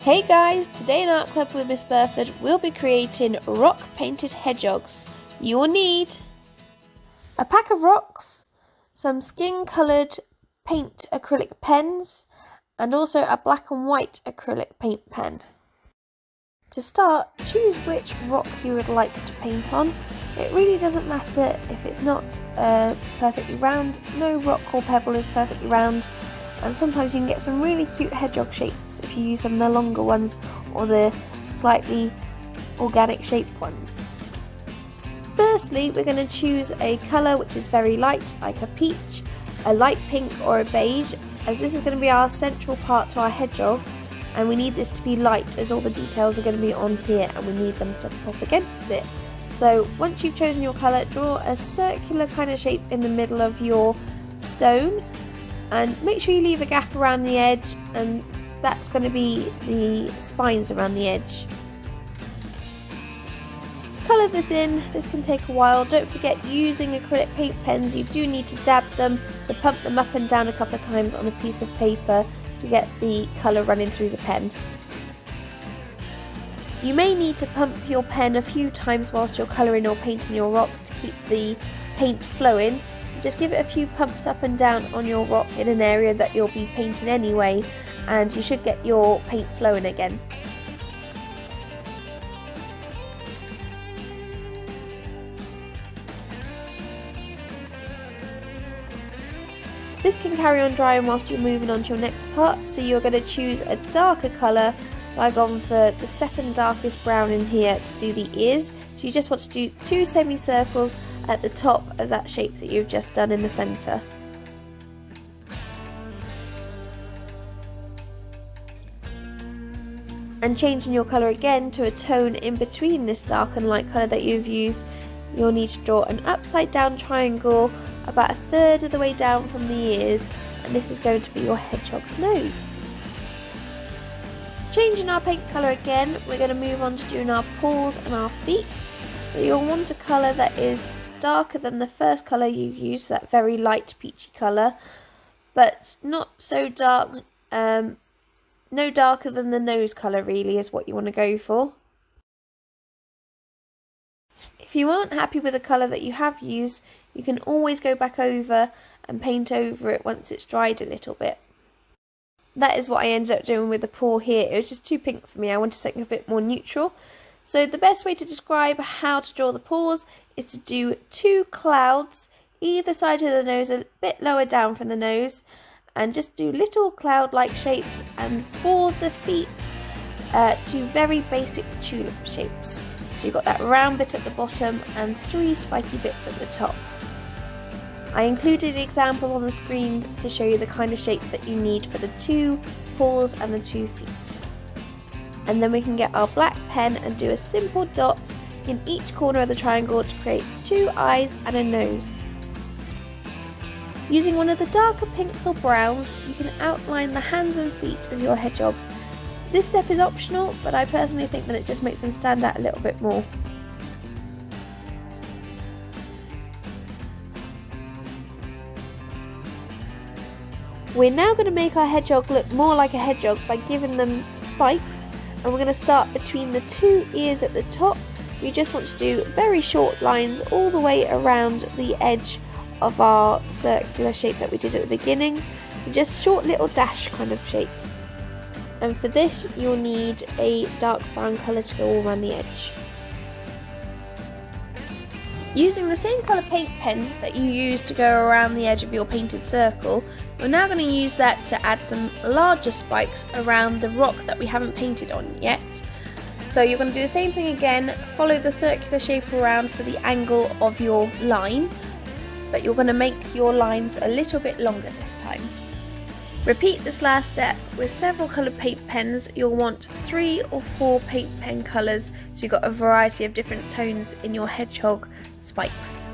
Hey guys, today in Art Club with Miss Burford we'll be creating rock painted hedgehogs. You will need a pack of rocks, some skin coloured paint acrylic pens and also a black and white acrylic paint pen. To start, choose which rock you would like to paint on. It really doesn't matter if it's not perfectly round. No rock or pebble is perfectly round. And sometimes you can get some really cute hedgehog shapes if you use some of the longer ones or the slightly organic shaped ones. Firstly, we're going to choose a colour which is very light, like a peach, a light pink or a beige, as this is going to be our central part to our hedgehog, and we need this to be light as all the details are going to be on here and we need them to pop against it. So once you've chosen your colour, draw a circular kind of shape in the middle of your stone. And make sure you leave a gap around the edge, and that's going to be the spines around the edge. Colour this in, this can take a while. Don't forget, using acrylic paint pens, you do need to dab them, so pump them up and down a couple of times on a piece of paper to get the colour running through the pen. You may need to pump your pen a few times whilst you're colouring or painting your rock to keep the paint flowing. So just give it a few pumps up and down on your rock in an area that you'll be painting anyway, and you should get your paint flowing again. This can carry on drying whilst you're moving on to your next part, so you're going to choose a darker colour. So I've gone for the second darkest brown in here to do the ears. So you just want to do 2 semicircles at the top of that shape that you've just done in the centre. And changing your colour again to a tone in between this dark and light colour that you've used, you'll need to draw an upside down triangle about 1/3 of the way down from the ears, and this is going to be your hedgehog's nose. Changing our paint colour again, we're going to move on to doing our paws and our feet. So you'll want a colour that is darker than the first colour you used, that very light peachy colour, but not so dark, no darker than the nose colour really is what you want to go for. If you aren't happy with the colour that you have used, you can always go back over and paint over it once it's dried a little bit. That is what I ended up doing with the paw here. It was just too pink for me. I wanted something a bit more neutral. So the best way to describe how to draw the paws is to do 2 clouds either side of the nose, a bit lower down from the nose, and just do little cloud-like shapes. And for the feet, do very basic tulip shapes. So you've got that round bit at the bottom and 3 spiky bits at the top. I included examples on the screen to show you the kind of shape that you need for the 2 paws and the 2 feet. And then we can get our black pen and do a simple dot in each corner of the triangle to create 2 eyes and a nose. Using one of the darker pinks or browns, you can outline the hands and feet of your hedgehog. This step is optional, but I personally think that it just makes them stand out a little bit more. We're now going to make our hedgehog look more like a hedgehog by giving them spikes, and we're going to start between the 2 ears at the top. We just want to do very short lines all the way around the edge of our circular shape that we did at the beginning, so just short little dash kind of shapes. And for this you'll need a dark brown colour to go all around the edge. Using the same colour paint pen that you used to go around the edge of your painted circle, we're now going to use that to add some larger spikes around the rock that we haven't painted on yet. So you're going to do the same thing again, follow the circular shape around for the angle of your line, but you're going to make your lines a little bit longer this time. Repeat this last step with several coloured paint pens. You'll want 3 or 4 paint pen colours, so you've got a variety of different tones in your hedgehog spikes.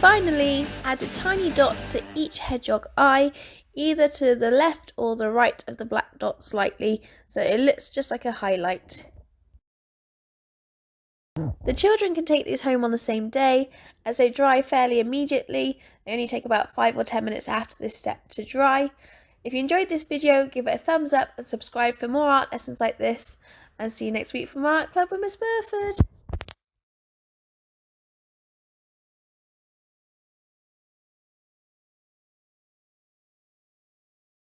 Finally, add a tiny dot to each hedgehog eye, either to the left or the right of the black dot slightly, so it looks just like a highlight. The children can take these home on the same day, as they dry fairly immediately. They only take about 5 or 10 minutes after this step to dry. If you enjoyed this video, give it a thumbs up and subscribe for more art lessons like this. And see you next week from Art Club with Miss Burford.